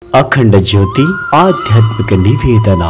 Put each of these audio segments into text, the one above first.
అఖండ జ్యోతి ఆధ్యాత్మిక నివేదన.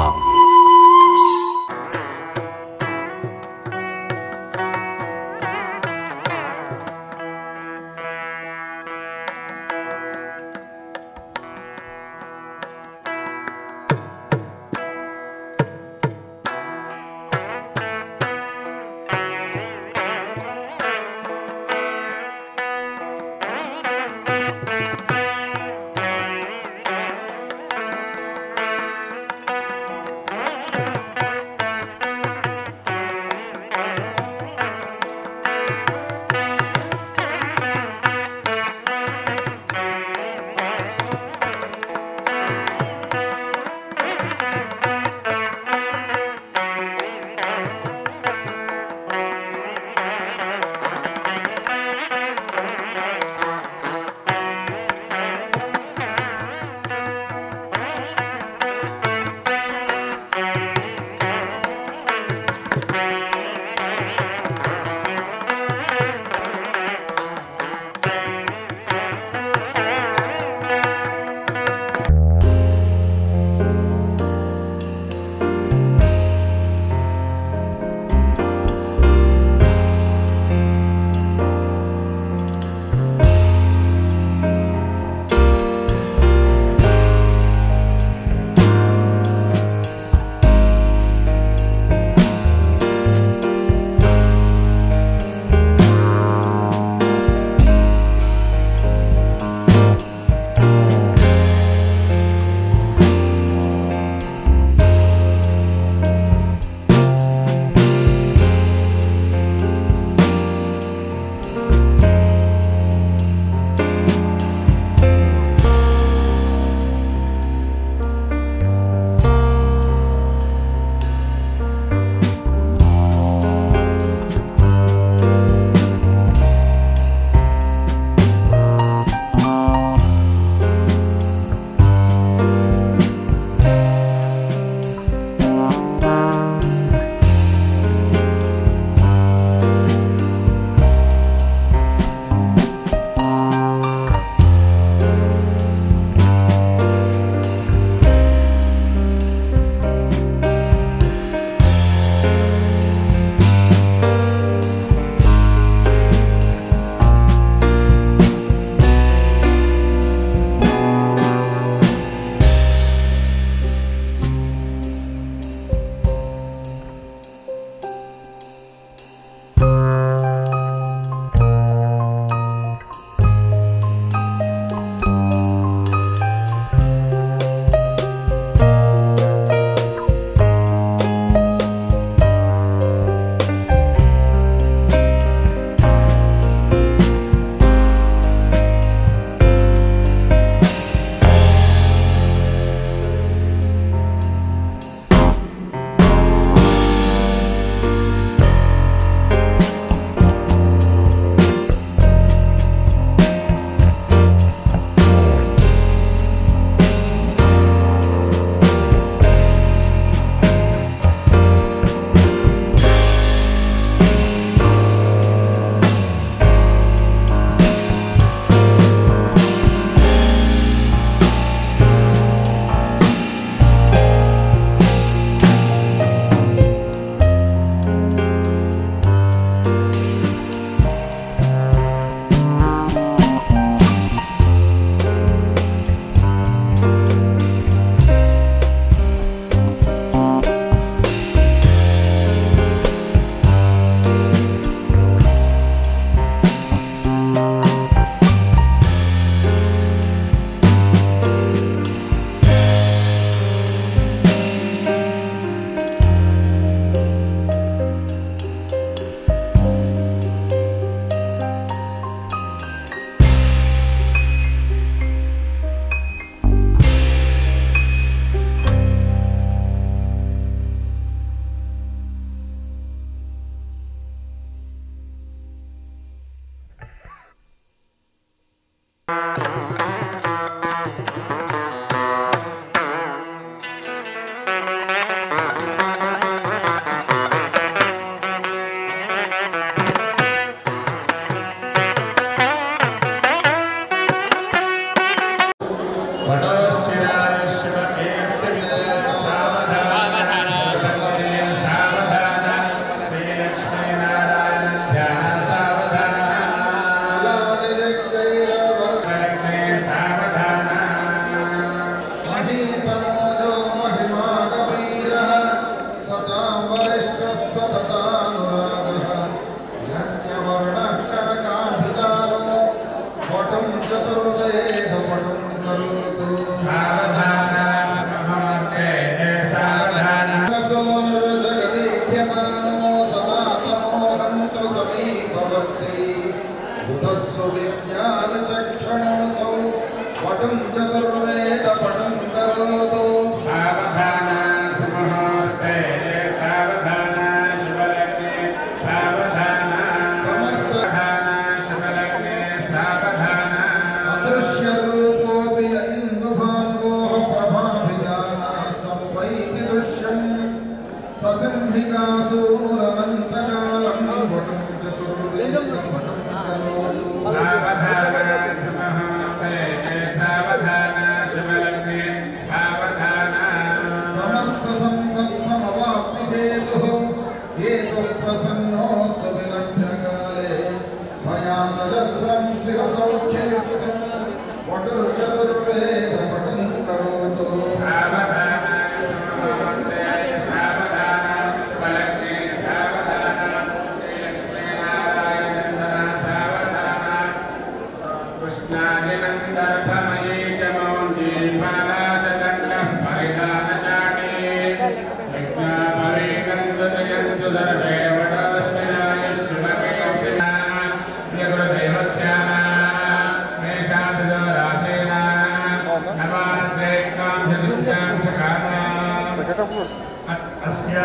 अस्या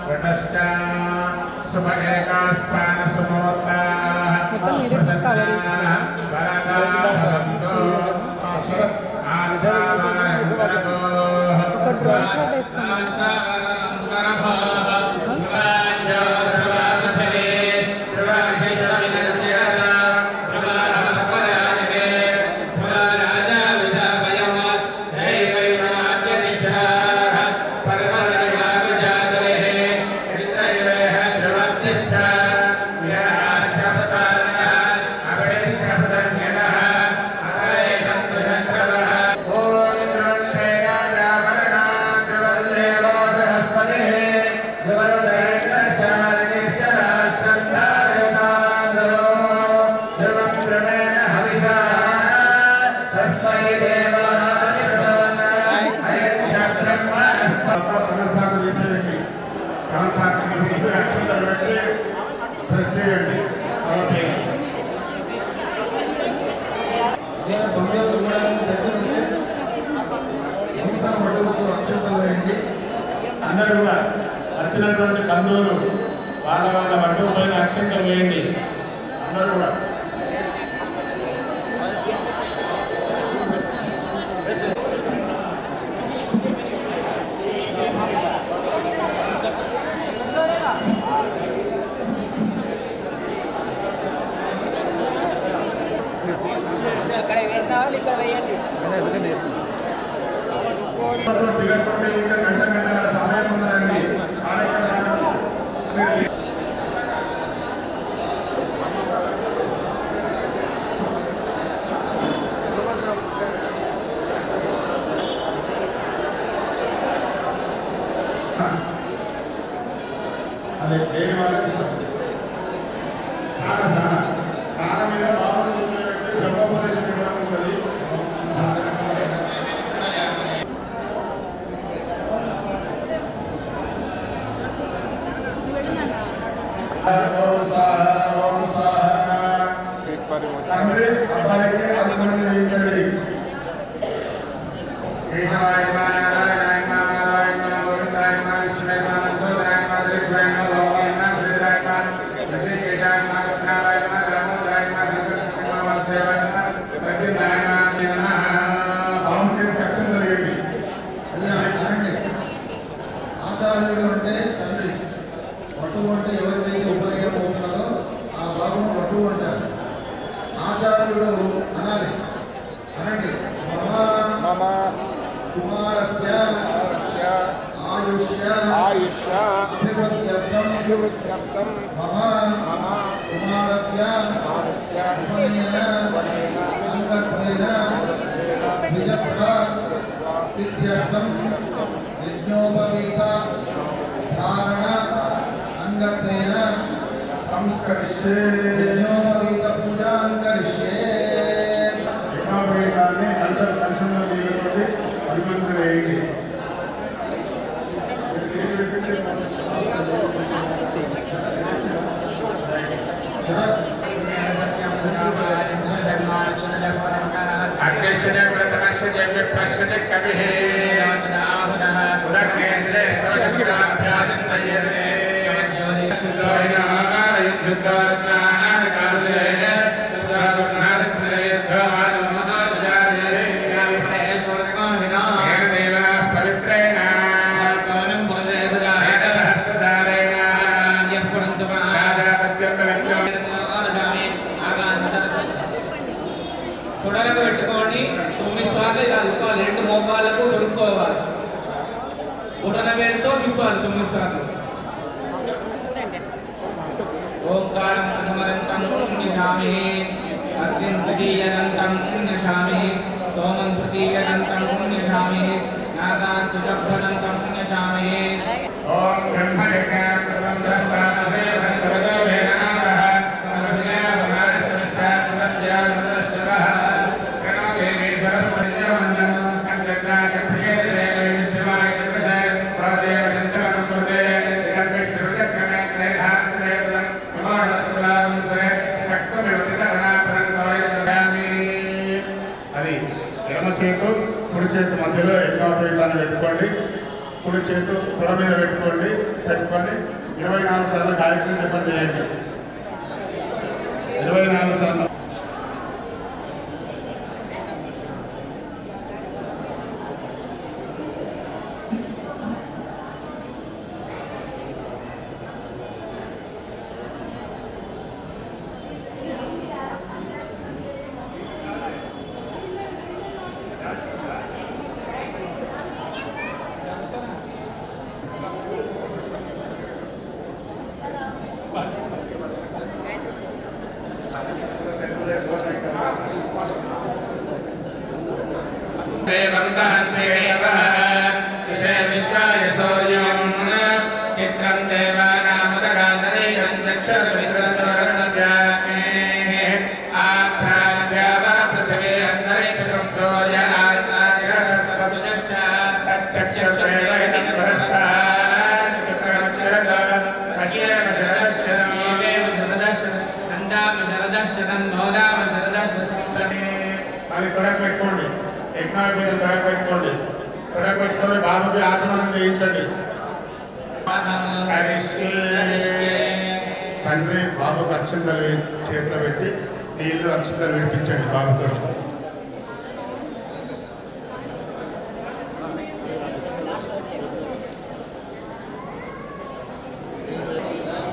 वटश्च शुभ एकास्तान सुमोत्ताः అందరూ కూడా వచ్చినటువంటి బంధువులు వాళ్ళ వాళ్ళ బట్టల పైన అక్షంతలు వేయండి. అందరూ కూడా అక్కడ వేసిన వాళ్ళు ఇక్కడ వేయండి. ఇంకా గంట సమయం ఉందండి. అదే దేని వాళ్ళకి సార మీద బాబు బ్రహ్మోపదేశం ఇవ్వడం ఉంటుంది. తండ్రి అబ్బాయికి ఆచమనం చేయించండి. ఆచార్యుడు అంటే తండ్రి, వటు అంటే ఎవరికైతే ఉపనయనం అవుతుందో ఆ భాగం వటు అంటారు. ఆచార్యుడు అనాలి. అనండి మమ కుమారస్య ఆయుష్య అభివృద్ధ్యర్థం మమ కుమారస్య ఉపనయన అంగత్వేన విజత్వ సిద్ధ్యర్థం యజ్ఞోపవీత ధారణ అంగత్వేన సంస్కరిష్యే. యజ్ఞోపవీత పూజాం కరిష్యే. యజ్ఞోపవీతాన్ని కలశంలో నీళ్ళతోటి అభిమంత్రులు వేయండి. అగ్నిశ్చ వ్రతమస్య జవ్యప్రస్య కవిః ఆహునః ఉదగ్నేశ్చ స్తవశుద్ధాభ్యాదింతయతే శుద్ధోహినాకారయం శుద్ధోచ్చారణకాలే పవిత్రేణ తొడలకు పెట్టుకొని 9 సార్లు ఇలా తిప్పాలి. 2 మోకాళ్ళకు తొడుక్కోవాలి. బుడన వేలుతో తిప్పాలి 9 సార్లు. ఓంకారం ప్రథమరంతం నిశామి, అగ్నిం తృతీయనంతం నిశామి, సోమం తృతీయనంతం నిశామి, నాగాన్ చతుర్థనంతం నిశామి. ఓం బ్రహ్మయజ్ఞాం బ్రహ్మస్వామసే భస్వరదో వేదనాథః సమభిజయ భవానస్వష్ట సమస్యానదశ్చరః ప్రణో దేవీ సరస్వతీయవందనం కంజగ్రాజప్రియే దేవైశ్చవాయ కృతే ప్రదేవ చంద్రం కృతే జగద్విష్ణుర్యక్రమే త్రైధాత్రేవదం సమానస్వలాం సరే సక్వమివతికరణాపరంతోయామి. అది ఎడమ చేతు కుడి చేతు మధ్యలో యజ్ఞోపవీతాన్ని పెట్టుకోండి. కుడి చేతు తొడ మీద పెట్టుకొని 24 సార్లు గాయత్రి జపం చేయండి. 24 సార్లు. పెట్టుకోండి. యజ్ఞాల మీద తొడపెట్టుకొని బాబుకి ఆచమనం చేయించండి. తండ్రి బాబుకు అక్షంతలు చేతిలో పెట్టి నీళ్ళు అక్షంతలు వేపించండి బాబుతో.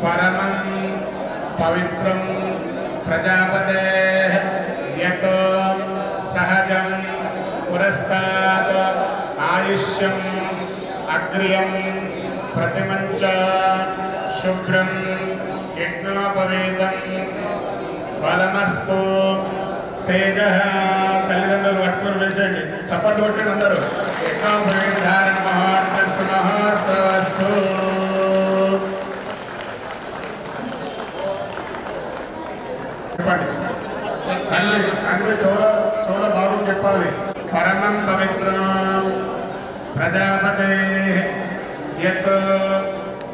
పరమం పవిత్రం ప్రజాపతే యతో సహజం పురస్తాత్ ఆయుష్యం అగ్ర్యం ప్రతిమంచ శుభ్రం యజ్ఞోపవేతం బలమస్తు తేజః. తల్లిదండ్రులు పట్టుకుని వేసేయండి, చప్పట్లు కొట్టండి అందరూ. యజ్ఞోపవేత ధారణ మహోర్తస్తు మహోర్తవస్తు. చెప్పండి. తండ్రి చోర బాబుకి చెప్పాలి. పరమం పవిత్రం ప్రజాపతే యత్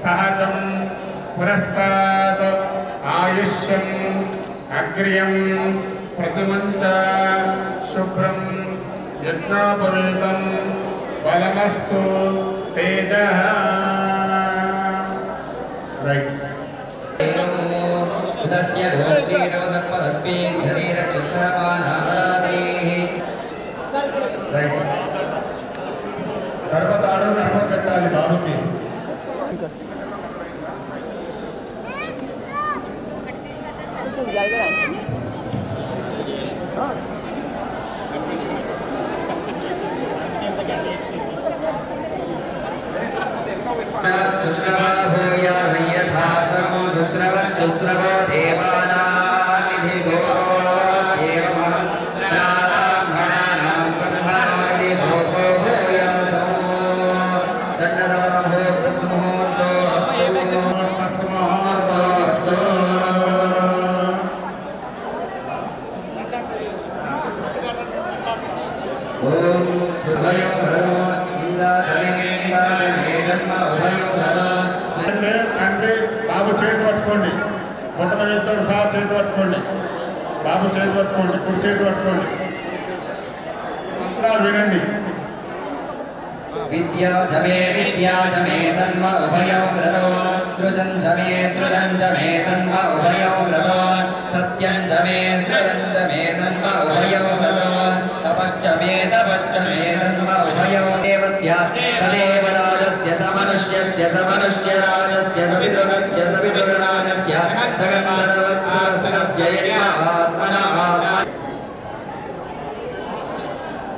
సహజం పురస్తాత్ ఆయుష్యం అగ్ర్యం ప్రతిమంచ శుభ్రం యజ్ఞోపవేతం బలమస్తు తేజః. రైట్. ఉదస్య గోత్రీరవసత్పరస్మిన్ ధరీరక్షసపానామరాదేః. గర్భతాడు గర్భ పెట్టాలి బాబుకి. శ్రవో దేవానామిధి గోపేవమహం బ్రాహ్మణానాం బ్రహ్మణోది గోపో భూయాసో దండదామహోర్తస్సు ముహూర్తో అస్తు. ఓం స్వభయం వరదో ఇందాతమే జన్మ ఉభయం వరదో. తండ్రి బాబు చేతి పట్టుకోండి, బొట్టన వేస్తాడు సహా చేతి పట్టుకోండి. బాబు చేతి పట్టుకోండి, కుడి చేతి పట్టుకోండి. మంత్రాలు వినండి. విద్యా చమే తన్మ ఉభయం వ్రతో సృజం చమే తన్మ ఉభయం వ్రతో సత్యం చమే తన్మ ఉభయం వ్రతో తపశ్చ మే తన్మ ఉభయం దేవస్య సదేవరాజస్య సమనుష్యస్య సమనుష్యరాజస్య సవితృగరాజస్య సగంధర్వత్సరస్య యజ్ఞ ఆత్మన ఆత్మ.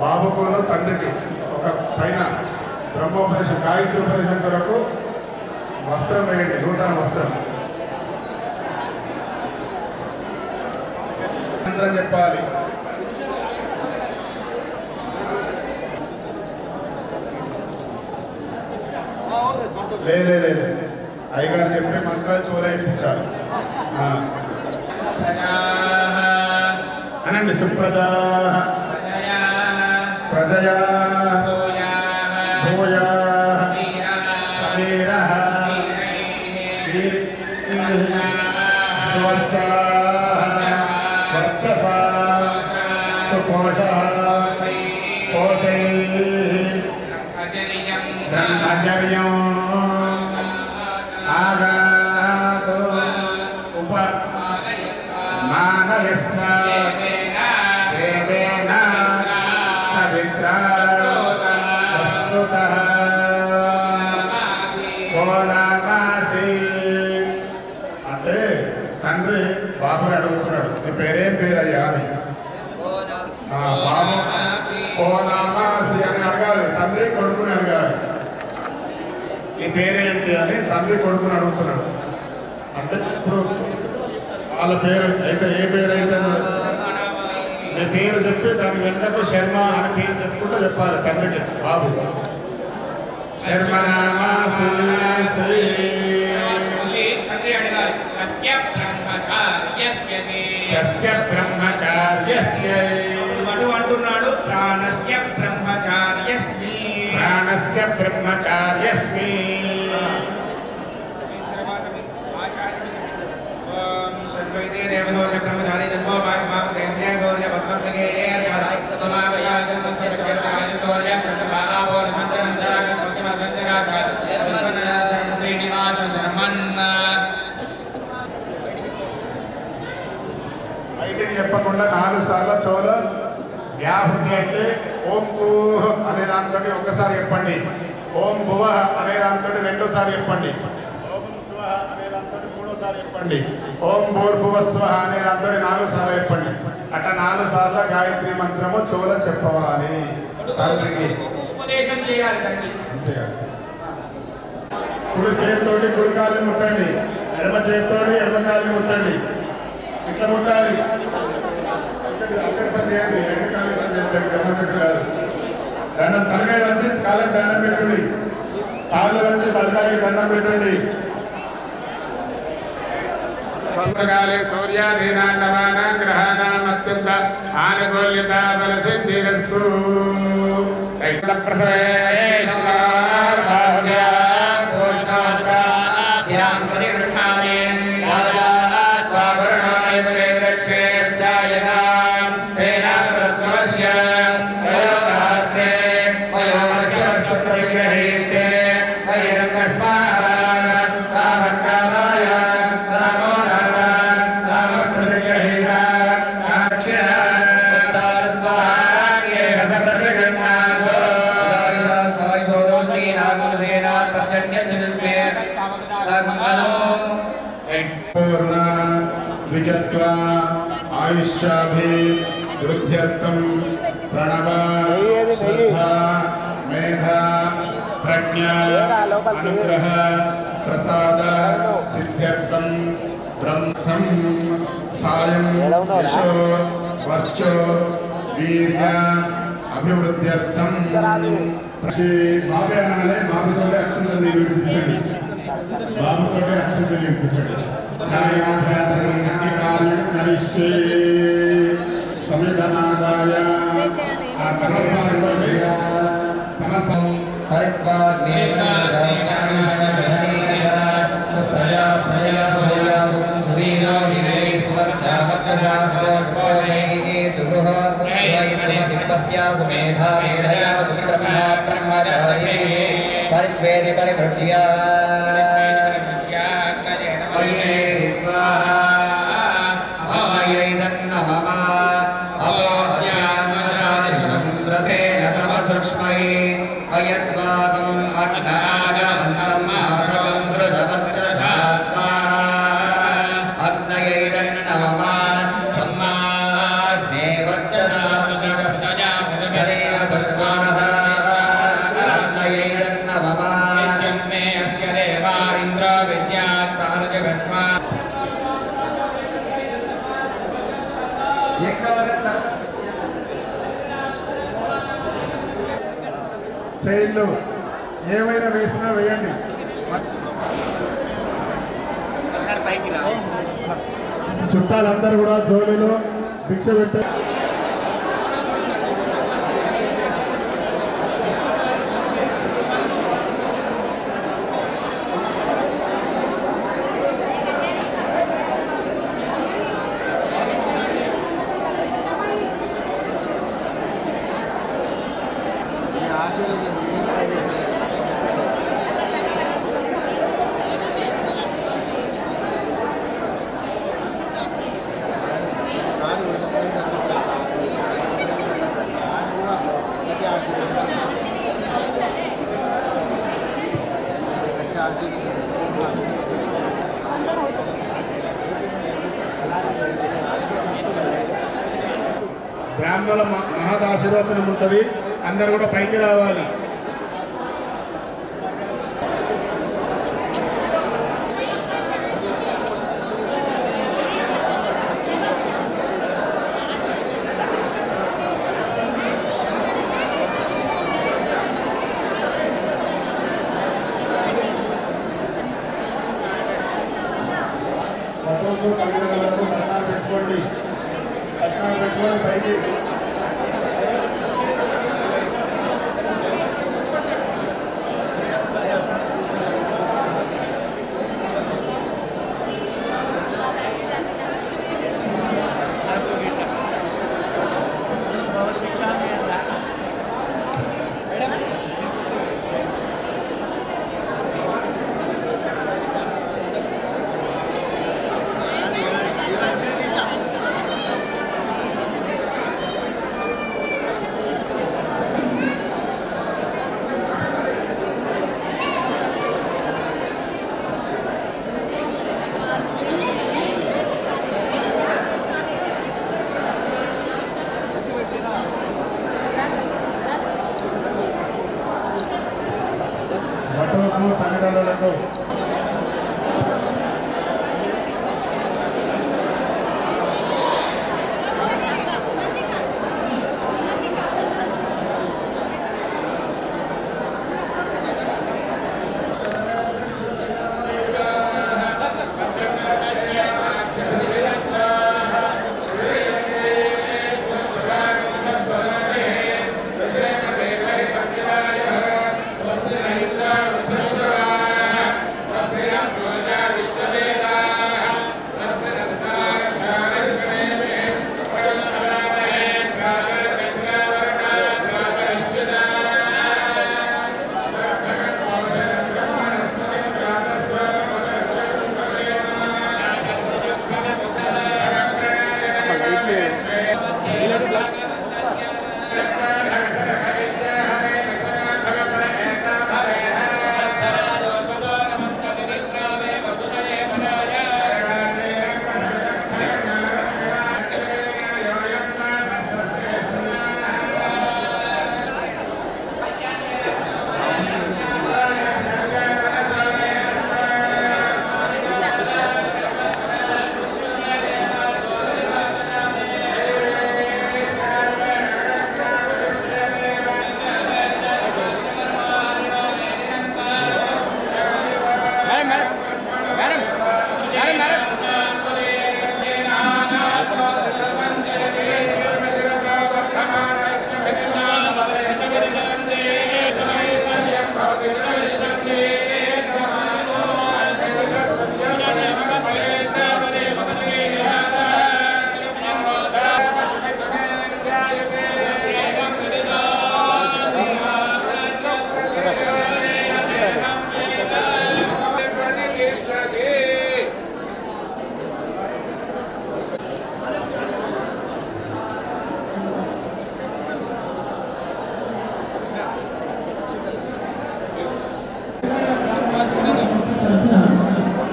బాబుకులో తండ్రికి ఒక పైన బ్రహ్మోపదేశం గాయత్రి ఉపదేశం కొరకు వస్త్రం వేయండి, నూతన వస్త్రం. మంత్రం చెప్పాలి. లేదు అయ్యగారు చెప్పే మంత్రాలు చూరైపించాలి అనండి. సుప్రజా ప్రజయా భూయా సమీర సువర్చ వర్చస సుకోశ కోశై బ్రహ్మచర్యం ఆచార్యం ఆగాతో ఉప మానయస్వ దేవేన సవిత్రా వస్తుతః కోలామాసి. అంటే తండ్రి బాబుని అడుగుతున్నాడు, నీ పేరేం పేరయ్యా అని. బాబు కోలామాసి అని అడగాలి, తండ్రి కొడుకుని అడగాలి. నీ పేరేంటి అని తండ్రి కొడుకుని అడుగుతున్నాడు. అంటే ఇప్పుడు వాళ్ళ పేరు అయితే ఏ పేరు అయితే నీ పేరు చెప్పి దాని వెంటనే శర్మ అని పేరు చెప్పుకుంటూ చెప్పాలి తండ్రికి. బాబు శర్మ బ్రహ్మచార్యస్య అంటున్నాడు ప్రాణస్య బ్రహ్మచార్యస్మి. ప్రాణస్య బ్రహ్మచార్యస్మి. చెప్పకుండా 4 సార్లు చోళ వ్యాహృతి అయితే ఓం భూః అనే దాంతో ఒకసారి చెప్పండి, ఓం భువః అనే దాంతో 2 సార్లు చెప్పండి, ఓం స్వః అనే దాంతో 3 సార్లు చెప్పండి, ఓం భూర్భువస్వః అనే దాంతో 4 సార్లు చెప్పండి. అట్లా 4 సార్లు గాయత్రి మంత్రము చోళ చెప్పవాలి. ఉపదేశం చేయాలి తండ్రి. కుడి చేతితోటి కుడికాలు ముట్టండి, ఎడమ చేతితోటి ఎడమకాలు ముట్టండి. ఇట్లా ముట్టాలి. చేయండి, ఎడమకాలు కాదు. దండం తలకాయ వచ్చి కాళ్ళకి దండం పెట్టండి, కాళ్ళు వచ్చి తలకాయకి దండం పెట్టండి. స్వల్పకాలే సూర్యాదీనాం గ్రహాణాం అత్యంత ఆనుకూల్యత బలసిద్ధిరస్తు. ఆయుష్యాభివృద్ధ్యర్థం ప్రణవ శ్రద్ధా మేధా ప్రజ్ఞా అనుగ్రహ ప్రసాద సిద్ధ్యర్థం బ్రహ్మం సాయం యశో వర్చో వీర్య అభివృద్ధ్యర్థం. బాబే అనాలే, బాబుతోటే అక్షంతలు నిర్వహించండి, బాబుతోటే అక్షంతలు నిర్వహించండి. సమిధనాదాయ పరిత్వేది పరిభృజ్య చైన్లు ఏమైనా వేసినా వేయండి. చుట్టాలందరూ కూడా జోలిలో భిక్ష పెట్టే బ్రాహ్మణుల మహదాశీర్వచనం ఉంటుంది. అందరూ కూడా పైకి రావాలి. పెట్టుకోండి పైకి. తమిళనాడు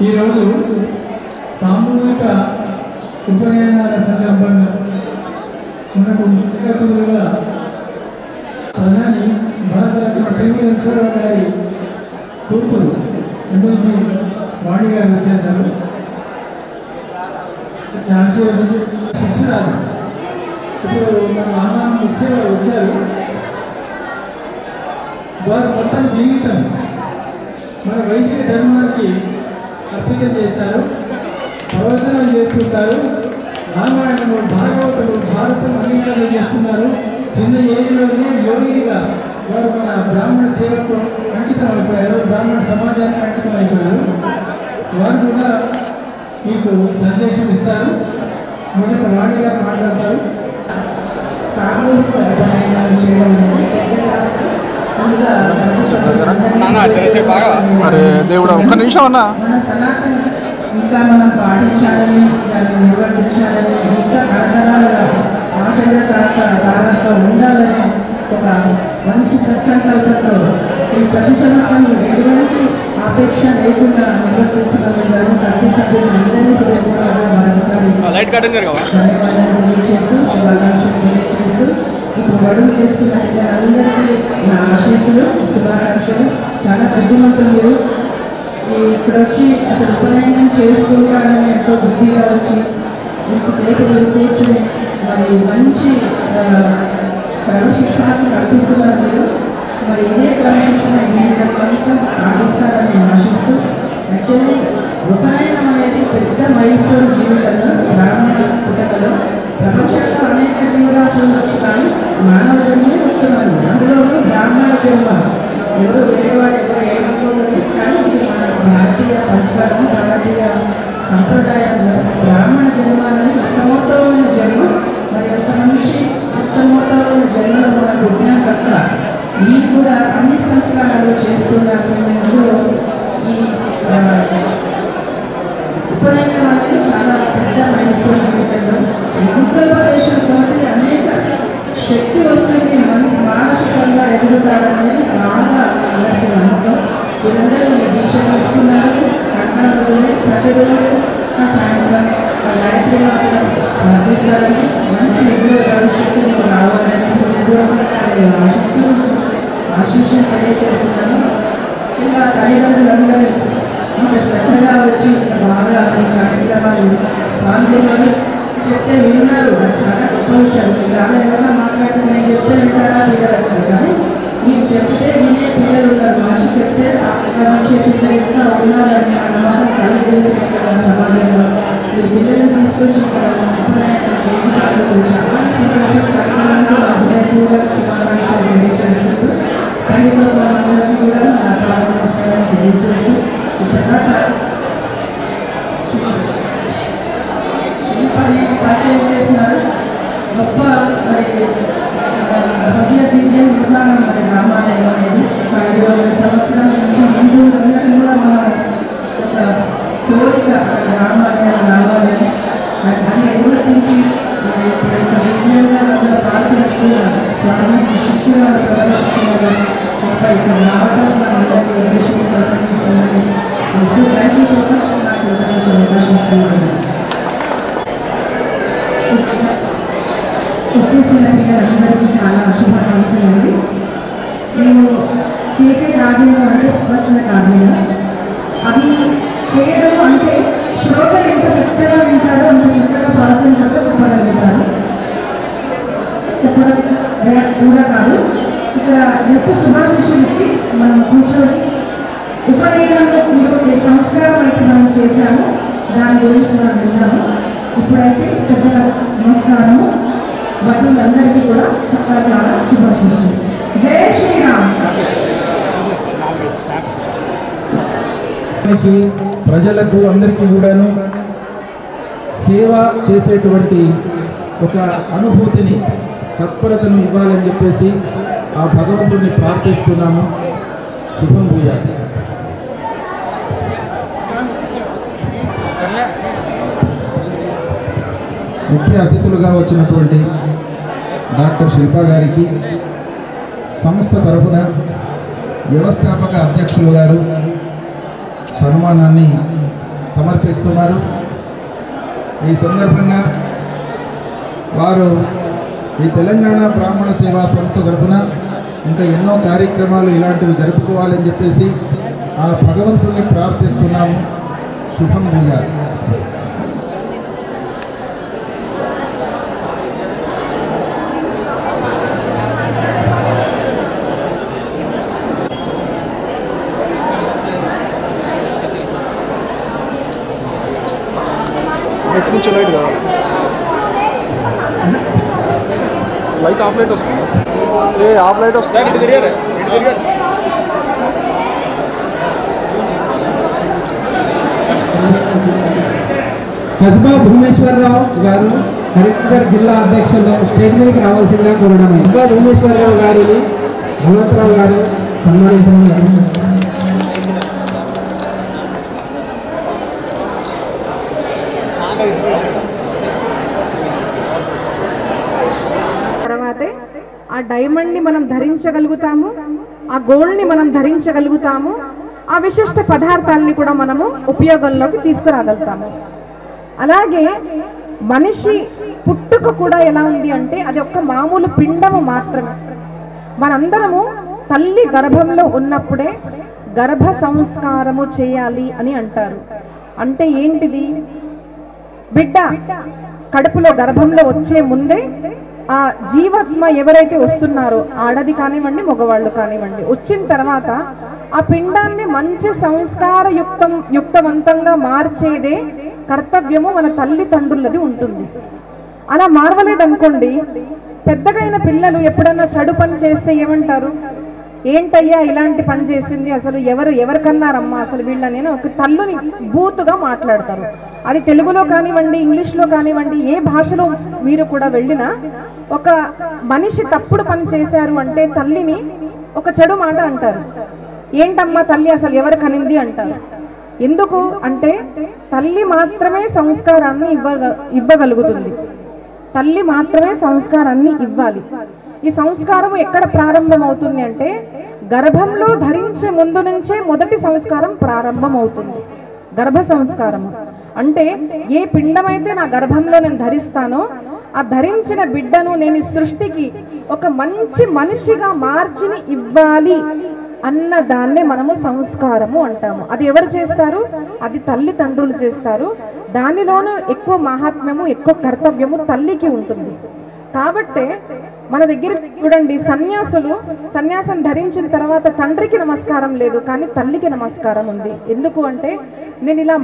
ఈరోజు సామూహిక ఉపనయనాల సందర్భంగా మనకు ముఖ్యతులుగా ప్రధాని భారతరత్న శ్రీనివాసరావు గారి కూతురు ఎంఎల్సీ వాణి గారు వచ్చేసారు. శిష్యురాలు ఇప్పుడు మన ఆహ్వానం ఇస్తే వచ్చారు. వారు మొత్తం జీవితం మన వైదిక ధర్మానికి అర్పిత చేశారు. ప్రవచనం చేసుకుంటారు. రామాయణము, భాగవతము, భారతం అంగీకారం చేస్తున్నారు. చిన్న ఏజ్లోనే యోగిగా వారు మన బ్రాహ్మణ సేవకు అంకితం అయిపోయారు. బ్రాహ్మణ సమాజానికి అంకితం అయిపోయారు. వారు కూడా మీకు సందేశం ఇస్తారు. మొదట వాణి గారు మాట్లాడతారు. సామూహిక ఉపనయనాలు చేయడం అరే దేవుడా ఒక్క నిమిషం అన్నా. మన సనాతన ఇంకా మనం పాటించాలని, దాన్ని నిర్వర్తించాలని, ఇంకా తరతరాలుగా ఆచరణ ఉండాలని ఒక మంచి సత్సంకల్పంతో ఈ ప్రతి సంవత్సరం ఎటువంటి ఆపేక్ష లేకుండా నిర్వర్తిస్తున్న ప్రతి సభ్యులందరినీ కూడా మరొకసారి ధన్యవాదాలు తెలియజేస్తూ శుభాకాంక్షలు తెలియజేస్తూ ఇప్పుడు గడువు చేసుకున్న అందరికీ నా ఆశీస్సులు శుభాకాంక్షలు. చాలా బుద్ధిమంతులు ఇక్కడ వచ్చి అసలు ఉపనయనం చేసుకుంటారని ఎంతో బుద్ధిగా వచ్చి ఇంతసేపు కూర్చొని మరి మంచి క్రమశిక్షణను కల్పిస్తున్నారు మీరు. మరి ఇదే క్రమశిక్షణ జీవితం పాటిస్తారని నేను ఆశిస్తూ యాక్చువల్లీ ఉపనయనం అనేది పెద్ద మైల్స్టోన్ జీవితంలో బ్రాహ్మణ పుట్టకలో ప్రపంచంలో అనేక జీవరాశులు ఉండొచ్చు కానీ మానవ జన్మే చెప్తున్నారు. అందులోనూ బ్రాహ్మణ జన్మ ఎవరు వేరేవాడు ఎవరు ఏమనుకోలేదు కానీ ఇది మన భారతీయ సంస్కారం భారతీయ సంప్రదాయంలో బ్రాహ్మణ జన్మ అనేది ఉత్తమోత్తమైన జన్మ. మరి అంత మంచి ఉత్తమోత్తమైన జన్మలో మన పుట్టిన కనుక మీరు కూడా అన్ని సంస్కారాలు చేస్తున్న సమయంలో ఈ ఉపనయనం అనేది చాలా పెద్ద మైల్స్టోన్ జీవితంలో మంత్రోపదేశం పోతే అనేక శక్తి వస్తుంది, మానసికంగా ఎదుగుతారనేది బాగా అందరికీ నమ్మకం. వీరందరూ ఈ దీక్ష తీసుకున్నారు. కట్నాలు ప్రతిరోజు సాయంత్రం గాయత్రి మాత్రం ప్రార్థిస్తారని మంచి ఎదురు భవిష్యత్తు రావాలని ఆశీస్సులు తెలియజేస్తున్నాను. ఇంకా తల్లిదండ్రులందరూ ఇంత శ్రద్ధగా వచ్చి బాగా ఈ కార్యక్రమాలు పాల్గొన్నారు. చెప్తే విన్నారు, చాలా గొప్ప విషయం. చాలా ఏమైనా మాట్లాడితే నేను చెప్తే వింటారా పిల్లలు కానీ మీరు చెప్తే వినే పిల్లలు ఉన్నారు. మంచి చెప్తే మంచి పిల్లలు ఇంకా ఉన్నారని అన్నమాట కలిగి చేసిన సమాజంలో ఈ పిల్లలు తీసుకొచ్చి ఇక్కడ చేయించాలి. చాలా సంతోషం హృదయపూర్వక తెలియజేస్తూ కనీసం అందరికీ కూడా నా నమస్కారం తెలియజేస్తూ ఈ పని పరిచయం చేసినారు. గొప్ప భవ్య దివ్య నిర్మాణం మరి రామాలయం అనేది 500 సంవత్సరాల నుంచి హిందువులందరికీ కూడా మనం ఒక కోరిక రామాలయం రావాలని దాన్ని ఎదుర్కొంచి విజ్ఞానంగా అందులో పాల్పంచుకున్నారు. స్వామి శిష్యులు ప్రదర్శిస్తున్నారు. గొప్ప ఇక్కడ రావడం మనందరికీ ఉద్దేశం ప్రసంగిస్తున్నారు. నాకు వచ్చేసిన పిల్లలందరికీ చాలా శుభాకాంక్షలు అండి. నేను చేసే కార్యంలో అంటే వస్తున్న కార్యంలో అవి చేయడం అంటే శ్రోతలు ఎంత చక్కగా వింటారో అంత చక్కగా పాల్గొంటారో చెప్పగలుగుతారు. చెప్పడం కూడా కాదు, ఇక్కడ జస్ట్ శుభాశిష్యులు ఇచ్చి మనం కూర్చొని ఉపనయనంలో ఈరోజు సంస్కారం అయితే మనం చేశాము, దాని గురించి మనం విన్నాము. ఇప్పుడైతే పెద్ద నమస్కారము వడ్డీలందరికీ కూడా చాలా చాలా శుభాశిష్యులు. జై శ్రీరామ్. ప్రజలకు అందరికీ కూడాను సేవ చేసేటువంటి ఒక అనుభూతిని తత్పరతను ఇవ్వాలని చెప్పేసి ఆ భగవంతుడిని ప్రార్థిస్తున్నాము. శుభం భూయాలి. ముఖ్య అతిథులుగా వచ్చినటువంటి డాక్టర్ శిల్పా గారికి సంస్థ తరఫున వ్యవస్థాపక అధ్యక్షులు గారు సన్మానాన్ని సమర్పిస్తున్నారు. ఈ సందర్భంగా వారు ఈ తెలంగాణ బ్రాహ్మణ సేవా సంస్థ తరఫున ఇంకా ఎన్నో కార్యక్రమాలు ఇలాంటివి జరుపుకోవాలని చెప్పేసి ఆ భగవంతుడిని ప్రార్థిస్తున్నాము. శుభం భూయాలి. నుంచి లైట్ కావాలి. లైట్ ఆఫ్ లైట్ వస్తుంది. ఆఫ్ లైట్ వస్తుంది. కస్బా భూమేశ్వరరావు గారు కరీంనగర్ జిల్లా అధ్యక్షులు స్టేజ్ మీదకి రావాల్సిందిగా కోరడం. కస్బా భూమేశ్వరరావు గారిని హనుమంతరావు గారు సన్మానించడం. తర్వాతే ఆ డైమండ్ని మనం భరించగలుగుతాము, ఆ గోల్డ్ని మనం ధరించగలుగుతాము, ఆ విశిష్ట పదార్థాలని కూడా మనము ఉపయోగంలోకి తీసుకురాగలుగుతాము. అలాగే మనిషి పుట్టుక కూడా ఎలా ఉంది అంటే అది ఒక్క మామూలు పిండము మాత్రమే. మనందరము తల్లి గర్భంలో ఉన్నప్పుడే గర్భ సంస్కారము చేయాలి అని అంటారు. అంటే ఏంటిది? బిడ్డ కడుపులో గర్భంలో వచ్చే ముందే ఆ జీవాత్మ ఎవరైతే వస్తున్నారో, ఆడది కానివ్వండి మగవాళ్ళు కానివ్వండి, వచ్చిన తర్వాత ఆ పిండాన్ని మంచి యుక్తవంతంగా మార్చేదే కర్తవ్యము మన తల్లిదండ్రులది ఉంటుంది. అలా మార్వలేదనుకోండి, పెద్దగైన పిల్లలు ఎప్పుడన్నా చెడు పని చేస్తే ఏమంటారు? ఏంటయ్యా ఇలాంటి పని చేసింది, అసలు ఎవరికన్నారమ్మా అసలు వీళ్ళని ఒక తల్లుని బూతుగా మాట్లాడతారు. అది తెలుగులో కానివ్వండి, ఇంగ్లీష్లో కానివ్వండి, ఏ భాషలో మీరు కూడా వెళ్ళినా ఒక మనిషి తప్పుడు పని చేశారు అంటే తల్లిని ఒక చెడు మాట అంటారు. ఏంటమ్మా తల్లి అసలు ఎవరు కనింది అంటారు. ఎందుకు అంటే తల్లి మాత్రమే సంస్కారాన్ని ఇవ్వగలుగుతుంది. తల్లి మాత్రమే సంస్కారాన్ని ఇవ్వాలి. ఈ సంస్కారం ఎక్కడ ప్రారంభం అవుతుంది అంటే గర్భంలో ధరించే ముందు నుంచే మొదటి సంస్కారం ప్రారంభం అవుతుంది. గర్భ సంస్కారము అంటే ఏ పిండమైతే నా గర్భంలో నేను ధరిస్తానో ఆ ధరించిన బిడ్డను నేను సృష్టికి ఒక మంచి మనిషిగా మార్చిని ఇవ్వాలి అన్న దాన్నే మనము సంస్కారము అంటాము. అది ఎవరు చేస్తారు? అది తల్లిదండ్రులు చేస్తారు. దానిలోనూ ఎక్కువ మహాత్మ్యము, ఎక్కువ కర్తవ్యము తల్లికి ఉంటుంది. కాబట్టే మన దగ్గర చూడండి, సన్యాసం ధరించిన తర్వాత తండ్రికి నమస్కారం లేదు, కానీ తల్లికి నమస్కారం ఉంది. ఎందుకు అంటే నేను ఇలా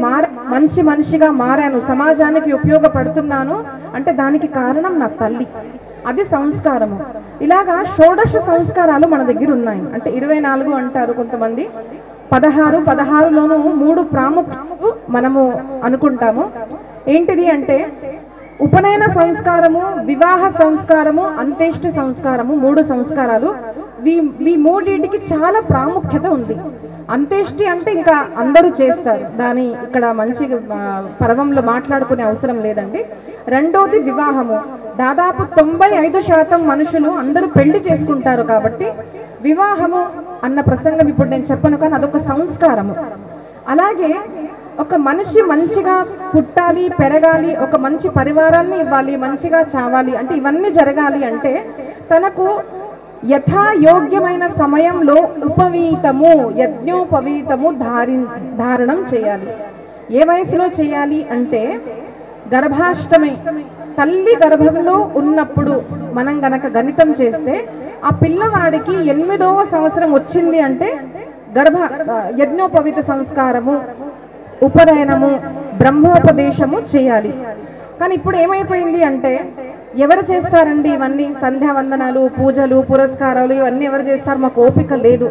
మంచి మనిషిగా మారాను, సమాజానికి ఉపయోగపడుతున్నాను అంటే దానికి కారణం నా తల్లి. అది సంస్కారము. ఇలాగా షోడశ సంస్కారాలు మన దగ్గర ఉన్నాయి. అంటే 24 అంటారు కొంతమంది, 16లోనూ 3 ప్రాముఖ్యము మనము అనుకుంటాము. ఏంటిది అంటే ఉపనయన సంస్కారము, వివాహ సంస్కారము, అంత్యేష్టి సంస్కారము, 3 సంస్కారాలు. ఈ మూడింటికి చాలా ప్రాముఖ్యత ఉంది. అంత్యేష్టి అంటే ఇంకా అందరూ చేస్తారు, దాని ఇక్కడ మంచి పర్వంలో మాట్లాడుకునే అవసరం లేదండి. రెండోది వివాహము. దాదాపు 95% మనుషులు అందరూ పెళ్లి చేసుకుంటారు కాబట్టి వివాహము అన్న ప్రసంగం ఇప్పుడు నేను చెప్పను, కానీ అదొక సంస్కారము. అలాగే ఒక మనిషి మంచిగా పుట్టాలి, పెరగాలి, ఒక మంచి పరివారాన్ని ఇవ్వాలి, మంచిగా చావాలి అంటే ఇవన్నీ జరగాలి అంటే తనకు యథాయోగ్యమైన సమయంలో ఉపవీతము, యజ్ఞోపవీతము ధారణం చేయాలి. ఏ వయసులో చేయాలి అంటే గర్భాష్టమి, తల్లి గర్భంలో ఉన్నప్పుడు మనం గనక గణితం చేస్తే ఆ పిల్లవాడికి 8వ సంవత్సరం వచ్చింది అంటే యజ్ఞోపవీత సంస్కారము, ఉపనయనము, బ్రహ్మోపదేశము చేయాలి. కానీ ఇప్పుడు ఏమైపోయింది అంటే ఎవరు చేస్తారండి ఇవన్నీ? సంధ్యావందనాలు, పూజలు, పురస్కారాలు ఇవన్నీ ఎవరు చేస్తారు? మాకు ఓపిక లేదు.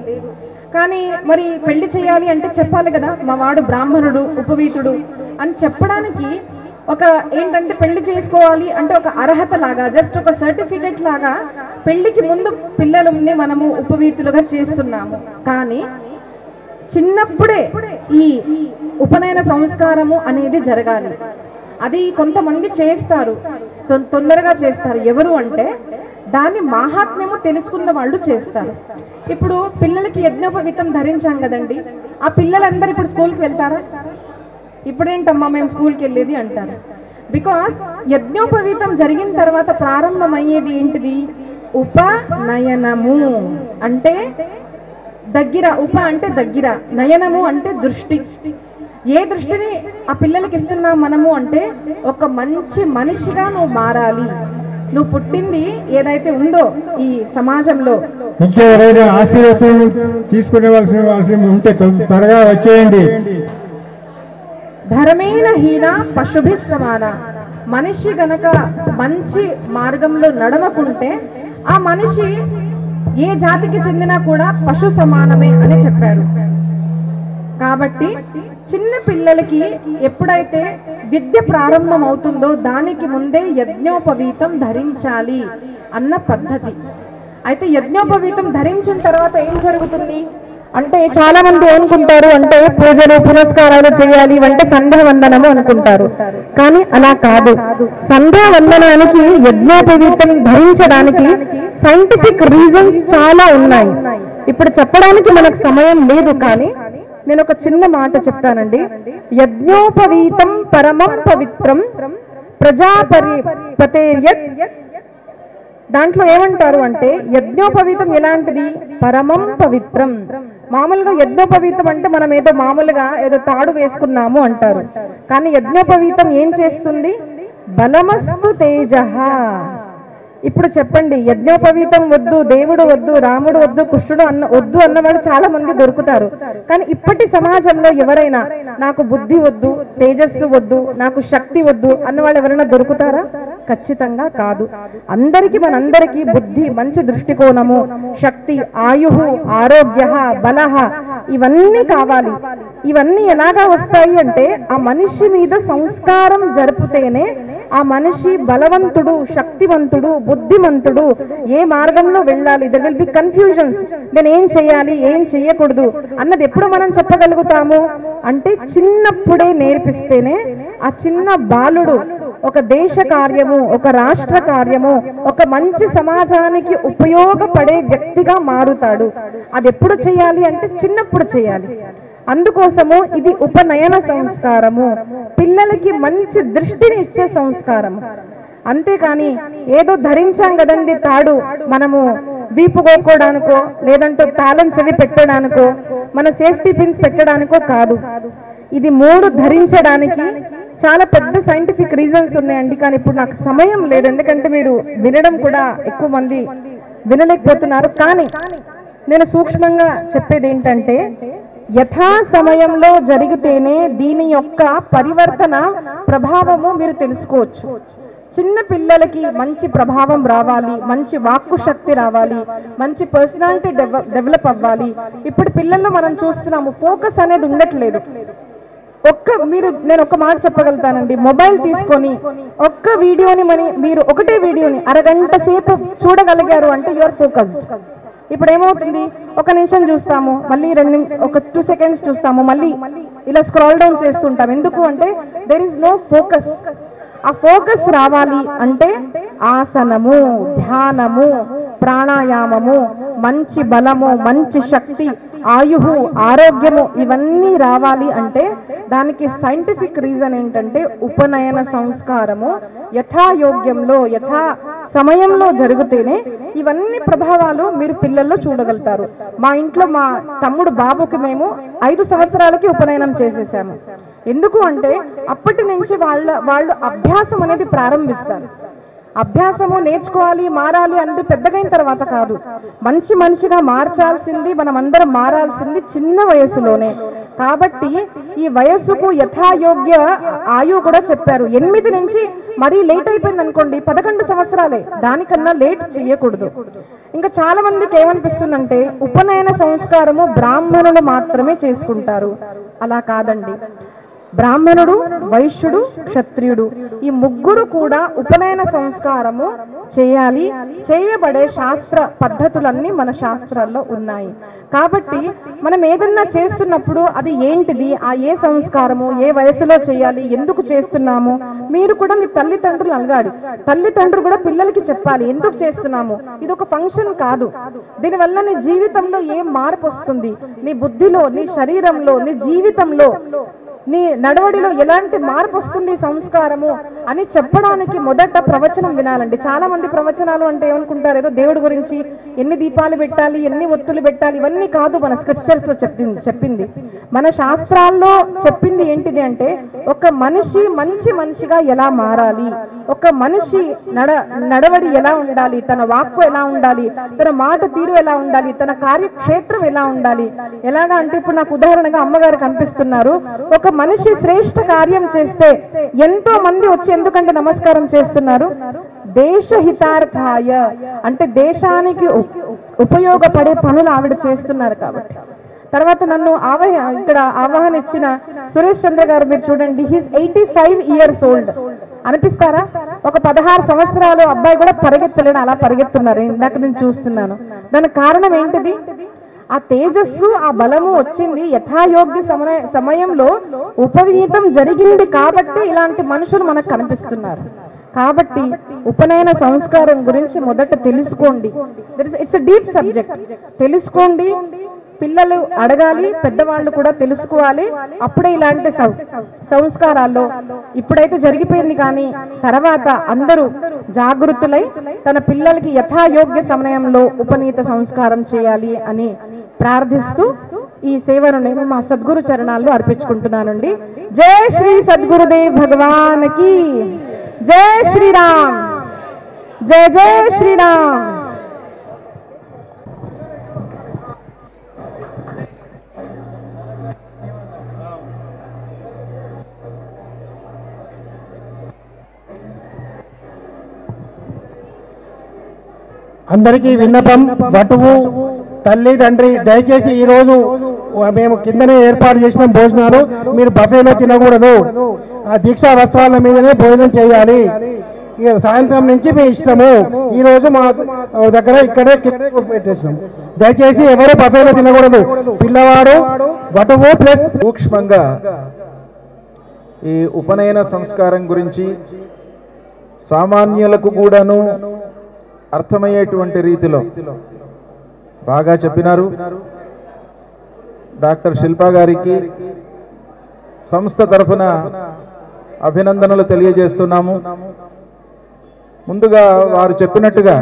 కానీ మరి పెళ్లి చేయాలి అంటే చెప్పాలి కదా, మా వాడు బ్రాహ్మణుడు, ఉపవీతుడు అని చెప్పడానికి ఒక ఏంటంటే పెళ్లి చేసుకోవాలి అంటే ఒక అర్హత లాగా, జస్ట్ ఒక సర్టిఫికెట్ లాగా పెళ్లికి ముందు పిల్లలని మనము ఉపవీతులుగా చేస్తున్నాము. కానీ చిన్నప్పుడే ఈ ఉపనయన సంస్కారము అనేది జరగాలి. అది కొంతమంది చేస్తారు, తొందరగా చేస్తారు. ఎవరు అంటే దాని మహాత్మ్యము తెలుసుకున్న వాళ్ళు చేస్తారు. ఇప్పుడు పిల్లలకి యజ్ఞోపవీతం ధరించాం కదండి, ఆ పిల్లలందరూ ఇప్పుడు స్కూల్కి వెళ్తారా? ఇప్పుడేంటమ్మా మేము స్కూల్కి వెళ్ళేది అంటారు. బికాస్ యజ్ఞోపవీతం జరిగిన తర్వాత ప్రారంభమయ్యేది ఏంటిది? ఉపనయనము అంటే దగ్గర, ఉప అంటే దగ్గర, నయనము అంటే దృష్టి. ఏ దృష్టిని ఆ పిల్లలకి ఇస్తున్నాం మనము అంటే ఒక మంచి మనిషిగా నువ్వు మారాలి. నువ్వు పుట్టింది ఏదైతే ఉందో ఈ సమాజంలో ఇంకెవరైనా ఆశీర్వాదం తీసుకునేవాల్సి ఉంటే త్వరగా వచ్చేయండి. ధర్మేణ హీన పశుభి సమాన. మనిషి గనక మంచి మార్గంలో నడవకుంటే ఆ మనిషి ఏ జాతికి చెందినా కూడా పశు సమానమే అని చెప్పారు. కాబట్టి చిన్న పిల్లలకి ఎప్పుడైతే విద్య ప్రారంభం అవుతుందో దానికి ముందే యజ్ఞోపవీతం ధరించాలి అన్న పద్ధతి. అయితే యజ్ఞోపవీతం ధరించిన తర్వాత ఏం జరుగుతుంది? అంటే చాలా మంది ఏమనుకుంటారు అంటే పూజలు పునస్కారాలు చేయాలి అంటే సంధ్యావందనము అనుకుంటారు. కానీ అలా కాదు. సంధ్యావందనానికి యజ్ఞోపవీతం ధరించడానికి సైంటిఫిక్ రీజన్స్ చాలా ఉన్నాయి. ఇప్పుడు చెప్పడానికి మనకు సమయం లేదు, కానీ నేను ఒక చిన్న మాట చెప్తానండి. యజ్ఞోపవీతం పరమం పవిత్రం ప్రజాపతిర్యత్. దాంట్లో ఏమంటారు అంటే యజ్ఞోపవీతం ఎలాంటిది? పరమం పవిత్రం. మామూలుగా యజ్ఞోపవీతం అంటే మనం ఏదో మామూలుగా ఏదో తాడు వేసుకున్నాము అంటారు, కానీ యజ్ఞోపవీతం ఏం చేస్తుంది? బలమస్తు తేజః. ఇప్పుడు చెప్పండి, యజ్ఞోపవీతం వద్దు, దేవుడు వద్దు, రాముడు వద్దు, కృష్ణుడు వద్దు అన్నవాడు చాలా మంది దొరుకుతారు. కానీ ఇప్పటి సమాజంలో ఎవరైనా నాకు బుద్ధి వద్దు, తేజస్సు వద్దు, నాకు శక్తి వద్దు అన్నవాళ్ళు ఎవరైనా దొరుకుతారా? ఖచ్చితంగా కాదు. మనందరికీ బుద్ధి, మంచి దృష్టికోణము, శక్తి, ఆయు, ఆరోగ్య, బలహ ఇవన్నీ కావాలి. ఇవన్నీ ఎలాగా వస్తాయి అంటే ఆ మనిషి మీద సంస్కారం జరుపుతేనే ఆ మనిషి బలవంతుడు, శక్తివంతుడు, బుద్ధిమంతుడు. ఏ మార్గంలో వెళ్ళాలి, దర్ విల్ బి కన్ఫ్యూజన్స్. నేను ఏం చేయాలి, ఏం చెయ్యకూడదు అన్నది ఎప్పుడు మనం చెప్పగలుగుతాము అంటే చిన్నప్పుడే నేర్పిస్తేనే ఆ చిన్న బాలుడు ఒక దేశ కార్యము, ఒక రాష్ట్ర కార్యము, ఒక మంచి సమాజానికి ఉపయోగపడే వ్యక్తిగా మారుతాడు. అది ఎప్పుడు చేయాలి అంటే చిన్నప్పుడు చేయాలి. అందుకోసము ఇది ఉపనయన సంస్కారము, పిల్లలకి మంచి దృష్టిని ఇచ్చే సంస్కారము. అంతేకాని ఏదో ధరించాం కదండి తాడు, మనము వీపు కోకోడానికో లేదంటే తాళం చెవి పెట్టడానికో మన సేఫ్టీ పిన్స్ పెట్టడానికో కాదు. ఇది 3 ధరించడానికి చాలా పెద్ద సైంటిఫిక్ రీజన్స్ ఉన్నాయండి. కానీ ఇప్పుడు నాకు సమయం లేదు, ఎందుకంటే మీరు వినడం కూడా ఎక్కువ మంది వినలేకపోతున్నారు. కానీ నేను సూక్ష్మంగా చెప్పేది ఏంటంటే యథా సమయంలో జరిగితేనే దీని యొక్క పరివర్తన ప్రభావము మీరు తెలుసుకోవచ్చు. చిన్న పిల్లలకి మంచి ప్రభావం రావాలి, మంచి వాక్కు శక్తి రావాలి, మంచి పర్సనాలిటీ డెవలప్ అవ్వాలి. ఇప్పుడు పిల్లల్లో మనం చూస్తున్నాము ఫోకస్ అనేది ఉండట్లేదు. నేను ఒక మాట చెప్పగలుగుతానండి, మొబైల్ తీసుకొని ఒక్క వీడియోని మీరు ఒకటే వీడియోని అరగంట సేపు చూడగలిగారు అంటే యువర్ ఫోకస్డ్. ఇప్పుడు ఏమవుతుంది, 1 నిమిషం చూస్తాము, మళ్ళీ 2 సెకండ్స్ చూస్తాము, మళ్ళీ ఇలా స్క్రాల్ డౌన్ చేస్తుంటాం. ఎందుకు అంటే దేర్ ఇస్ నో ఫోకస్. ఆ ఫోకస్ రావాలి అంటే ఆసనము, ధ్యానము, ప్రాణాయామము, మంచి బలము, మంచి శక్తి, ఆయుహు, ఆరోగ్యము ఇవన్నీ రావాలి అంటే దానికి సైంటిఫిక్ రీజన్ ఏంటంటే ఉపనయన సంస్కారము యథాయోగ్యంలో యథా సమయంలో జరిగితేనే ఇవన్నీ ప్రభావాలు మీరు పిల్లల్లో చూడగలుగుతారు. మా ఇంట్లో మా తమ్ముడు బాబుకి మేము 5 సంవత్సరాలకి ఉపనయనం చేసేసాము. ఎందుకు అంటే అప్పటి నుంచి వాళ్ళు అభ్యాసం అనేది ప్రారంభిస్తారు. అభ్యాసము నేర్చుకోవాలి, మారాలి అనేది పెద్దగైన తర్వాత కాదు. మంచి మనిషిగా మార్చాల్సింది, మనం అందరం మారాల్సింది చిన్న వయసులోనే. కాబట్టి ఈ వయస్సుకు యథాయోగ్య ఆయువు కూడా చెప్పారు. 8 నుంచి మరీ లేట్ అయిపోయింది అనుకోండి 11 సంవత్సరాలే, దానికన్నా లేట్ చేయకూడదు. ఇంకా చాలా మందికి ఏమనిపిస్తుందంటే ఉపనయన సంస్కారము బ్రాహ్మణులు మాత్రమే చేసుకుంటారు. అలా కాదండి. బ్రాహ్మణుడు, వైశ్యుడు, క్షత్రియుడు ఈ 3 కూడా ఉపనయన సంస్కారము చేయాలి. చేయబడే శాస్త్ర పద్ధతులన్నీ మన శాస్త్రాల్లో ఉన్నాయి. కాబట్టి మనం ఏదన్నా చేస్తున్నప్పుడు అది ఏంటిది, ఆ ఏ సంస్కారము, ఏ వయసులో చేయాలి, ఎందుకు చేస్తున్నాము, మీరు కూడా మీ తల్లిదండ్రులు అలగాడి. తల్లిదండ్రులు కూడా పిల్లలకి చెప్పాలి ఎందుకు చేస్తున్నాము. ఇది ఒక ఫంక్షన్ కాదు, దీనివల్ల నీ జీవితంలో ఏం మార్పు వస్తుంది, నీ బుద్ధిలో, నీ శరీరంలో, నీ జీవితంలో, నీ నడవడిలో ఎలాంటి మార్పు వస్తుంది సంస్కారము అని చెప్పడానికి మొదట ప్రవచనం వినాలండి. చాలా మంది ప్రవచనాలు అంటే ఏమనుకుంటారు, ఏదో దేవుడి గురించి ఎన్ని దీపాలు పెట్టాలి, ఎన్ని ఒత్తులు పెట్టాలి, ఇవన్నీ కాదు. మన స్క్రిప్చర్స్ లో చెప్పింది మన శాస్త్రాల్లో చెప్పింది ఏంటిది అంటే ఒక మనిషి మంచి మనిషిగా ఎలా మారాలి, ఒక మనిషి నడవడి ఎలా ఉండాలి, తన వాక్కు ఎలా ఉండాలి, తన మాట తీరు ఎలా ఉండాలి, తన కార్యక్షేత్రం ఎలా ఉండాలి. ఎలాగా అంటే ఇప్పుడు నాకు ఉదాహరణగా అమ్మగారు కనిపిస్తున్నారు. ఒక మనిషి శ్రేష్ఠ కార్యం చేస్తే ఎంతో మంది వచ్చి ఎందుకంటే నమస్కారం చేస్తున్నారు, దేశహితార్థాయ అంటే దేశానికి ఉపయోగపడే పనులు ఆవిడ చేస్తున్నారు కాబట్టి. తర్వాత నన్ను ఇక్కడ ఆవాహన ఇచ్చిన సురేష్ చంద్ర గారు మీరు చూడండి, హీస్ 85 years old అనిపిస్తారా? ఒక 16 సంవత్సరాలు అబ్బాయి కూడా పరిగెత్తలేడు, అలా పరిగెత్తున్నారు. ఇందాక నేను చూస్తున్నాను. దానికి కారణం ఏంటిది? ఆ తేజస్సు ఆ బలము వచ్చింది యథాయోగ్య సమయంలో ఉపనీతం జరిగింది కాబట్టి ఇలాంటి మనుషులు మనకు కనిపిస్తున్నారు. కాబట్టి ఉపనయన సంస్కారం గురించి మొదట తెలుసుకోండి. It's a deep subject. తెలుసుకోండి, పిల్లలు అడగాలి, పెద్దవాళ్ళు కూడా తెలుసుకోవాలి. అప్పుడే ఇలాంటి సంస్కారాల్లో ఇప్పుడైతే జరిగిపోయింది, కానీ తర్వాత అందరూ జాగృతులై తన పిల్లలకి యథాయోగ్య సమయంలో ఉపనీత సంస్కారం చేయాలి అని ప్రార్థిస్తూ ఈ సేవను నేను మా సద్గురు చరణాల్లో అర్పించుకుంటున్నానండి. జై శ్రీ సద్గురుదేవ్ భగవాన్ కి జై శ్రీరామ్, జై జై శ్రీరామ్. అందరికీ విన్నపం, వటువు తల్లి తండ్రి దయచేసి ఈరోజు మేము కిందనే ఏర్పాటు చేసిన భోజనాలు మీరు బఫేలో తినకూడదు. ఆ దీక్షా వస్త్రాల మీదనే భోజనం చేయాలి. సాయంత్రం నుంచి మీ ఇష్టము. ఈ రోజు మా దగ్గర ఇక్కడే పెట్టేసినాం. దయచేసి ఎవరు బఫేలో తినకూడదు. పిల్లవాడు వటువు ప్లస్ సూక్ష్మంగా ఈ ఉపనయన సంస్కారం గురించి సామాన్యులకు కూడాను అర్థమయ్యేటువంటి రీతిలో బాగా చెప్పినారు. డాక్టర్ శిల్పా గారికి సంస్థ తరఫున అభినందనలు తెలియజేస్తున్నాము. ముందుగా వారు చెప్పినట్టుగా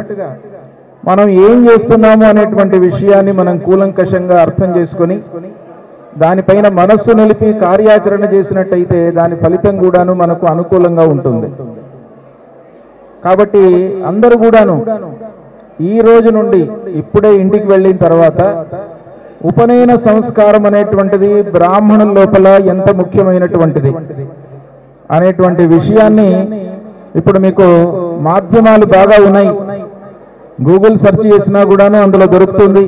మనం ఏం చేస్తున్నాము అనేటువంటి విషయాన్ని మనం కూలంకషంగా అర్థం చేసుకొని దానిపైన మనస్సు నిలిపి కార్యాచరణ చేసినట్టయితే దాని ఫలితం కూడాను మనకు అనుకూలంగా ఉంటుంది. కాబట్టి అందరూ కూడాను ఈ రోజు నుండి ఇప్పుడే ఇంటికి వెళ్ళిన తర్వాత ఉపనయన సంస్కారం అనేటువంటిది బ్రాహ్మణుల లోపల ఎంత ముఖ్యమైనటువంటిది అనేటువంటి విషయాన్ని ఇప్పుడు మీకు మాధ్యమాలు బాగా ఉన్నాయి. గూగుల్ సెర్చ్ చేసినా కూడాను అందులో దొరుకుతుంది.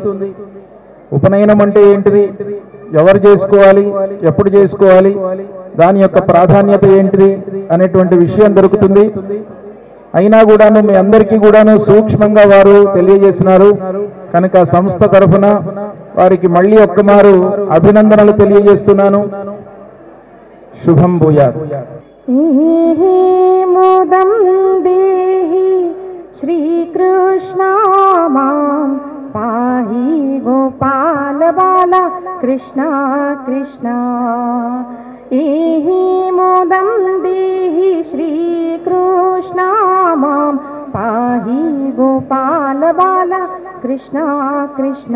ఉపనయనం అంటే ఏంటిది, ఎవరు చేసుకోవాలి, ఎప్పుడు చేసుకోవాలి, దాని యొక్క ప్రాధాన్యత ఏంటిది అనేటువంటి విషయం దొరుకుతుంది. అయినా కూడాను మీ అందరికీ కూడాను సూక్ష్మంగా వారు తెలియజేసినారు కనుక సంస్థ తరఫున వారికి మళ్ళీ ఒక్కమారు అభినందనలు తెలియజేస్తున్నాను. శుభం భూయాత్. మోదం దేహి శ్రీకృష్ణ మాం పాహి గోపాల బాల కృష్ణ కృష్ణ. ఏహి మోదం దేహి శ్రీకృష్ణ మాం పాహి గోపాల బాల కృష్ణ కృష్ణ.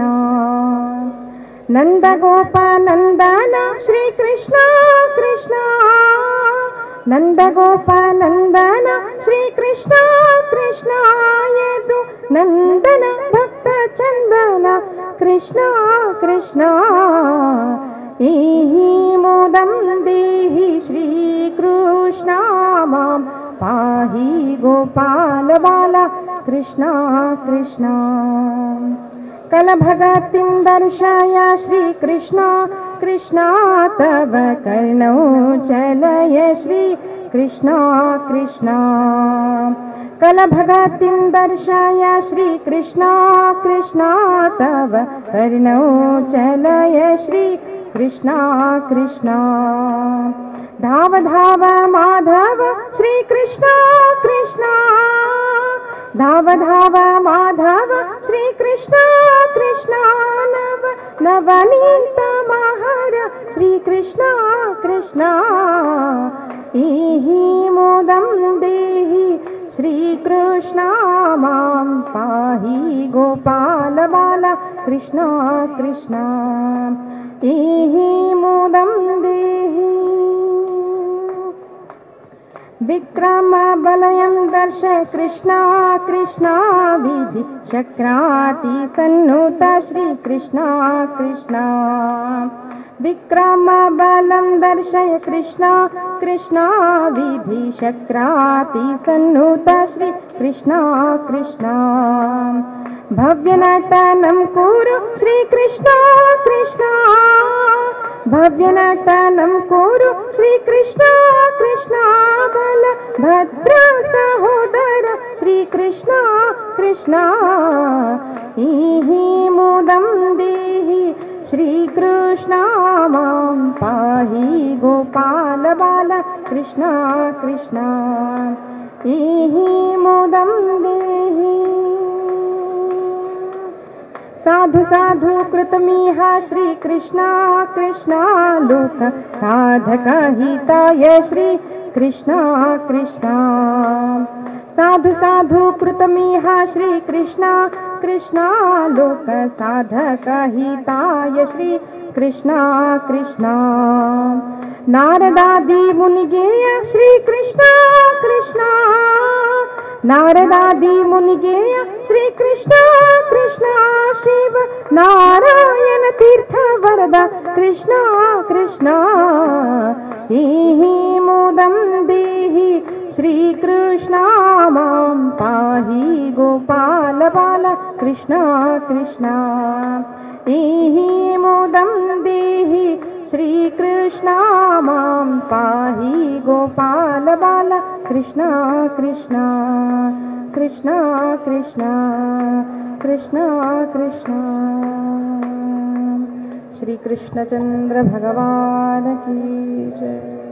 నంద గోప నందన శ్రీకృష్ణ కృష్ణ. నంద గోప నందన శ్రీకృష్ణ కృష్ణ. యదు నందన భక్త చందన కృష్ణ కృష్ణ. ఏహి మోదం దేహి శ్రీకృష్ణ మాం పాహి గోపాల బాల కృష్ణ కృష్ణ. కలభగతిం దర్శయ శ్రీకృష్ణ కృష్ణ. తవ కర్ణౌ చలయ శ్రీ కృష్ణ కృష్ణ. కలభగతిం దర్శయ శ్రీకృష్ణ కృష్ణ. తవ కర్ణౌ చలయ శ్రీ కృష్ణ కృష్ణ. धाव धाव माधव श्री कृष्ण कृष्ण. धाव धाव माधव श्री कृष्ण कृष्ण. नव नवनीत महर श्री कृष्ण कृष्ण. इहि मोदं देहि श्री कृष्ण मां पाहि गोपाल बाला कृष्ण कृष्ण. इहि मोदं देहि. विक्रम बलयं दर्श कृष्ण कृष्ण. विधि शक्राति सन्नुत श्री कृष्ण कृष्ण. विक्रम बलं दर्शय कृष्ण कृष्ण. विधि शक्राति सन्नुत श्री कृष्ण कृष्ण. भव्य नटनं कुरु श्री कृष्ण कृष्ण. भव्यनटनं कुरु श्रीकृष्ण कृष्ण बल भद्र सहोदर श्रीकृष्ण कृष्ण इहि मुदं देहि श्रीकृष्ण मां पाहि गोपाल बाल कृष्ण कृष्ण इहि मुदं देहि साधु साधु कृतमिह श्री कृष्ण कृष्ण लोक साधक हिताय श्री कृष्ण कृष्ण साधु साधु कृतमिह श्री कृष्ण कृष्ण लोक साधक हिताय श्री कृष्ण कृष्ण नारदादि मुनिगेय श्री कृष्ण कृष्ण नारदादि मुनिगेय श्री कृष्ण कृष्ण शिव नारायण तीर्थ वरद कृष्ण कृष्ण इहि मुदं देहि श्री कृष्ण मां पाहि गोपाल बाल कृष्ण कृष्ण इहि मुदं देहि श्री कृष्ण मां पाहि गोपाल बाल कृष्ण कृष्ण कृष्ण कृष्ण कृष्ण कृष्ण श्री कृष्णचंद्र भगवान की जय।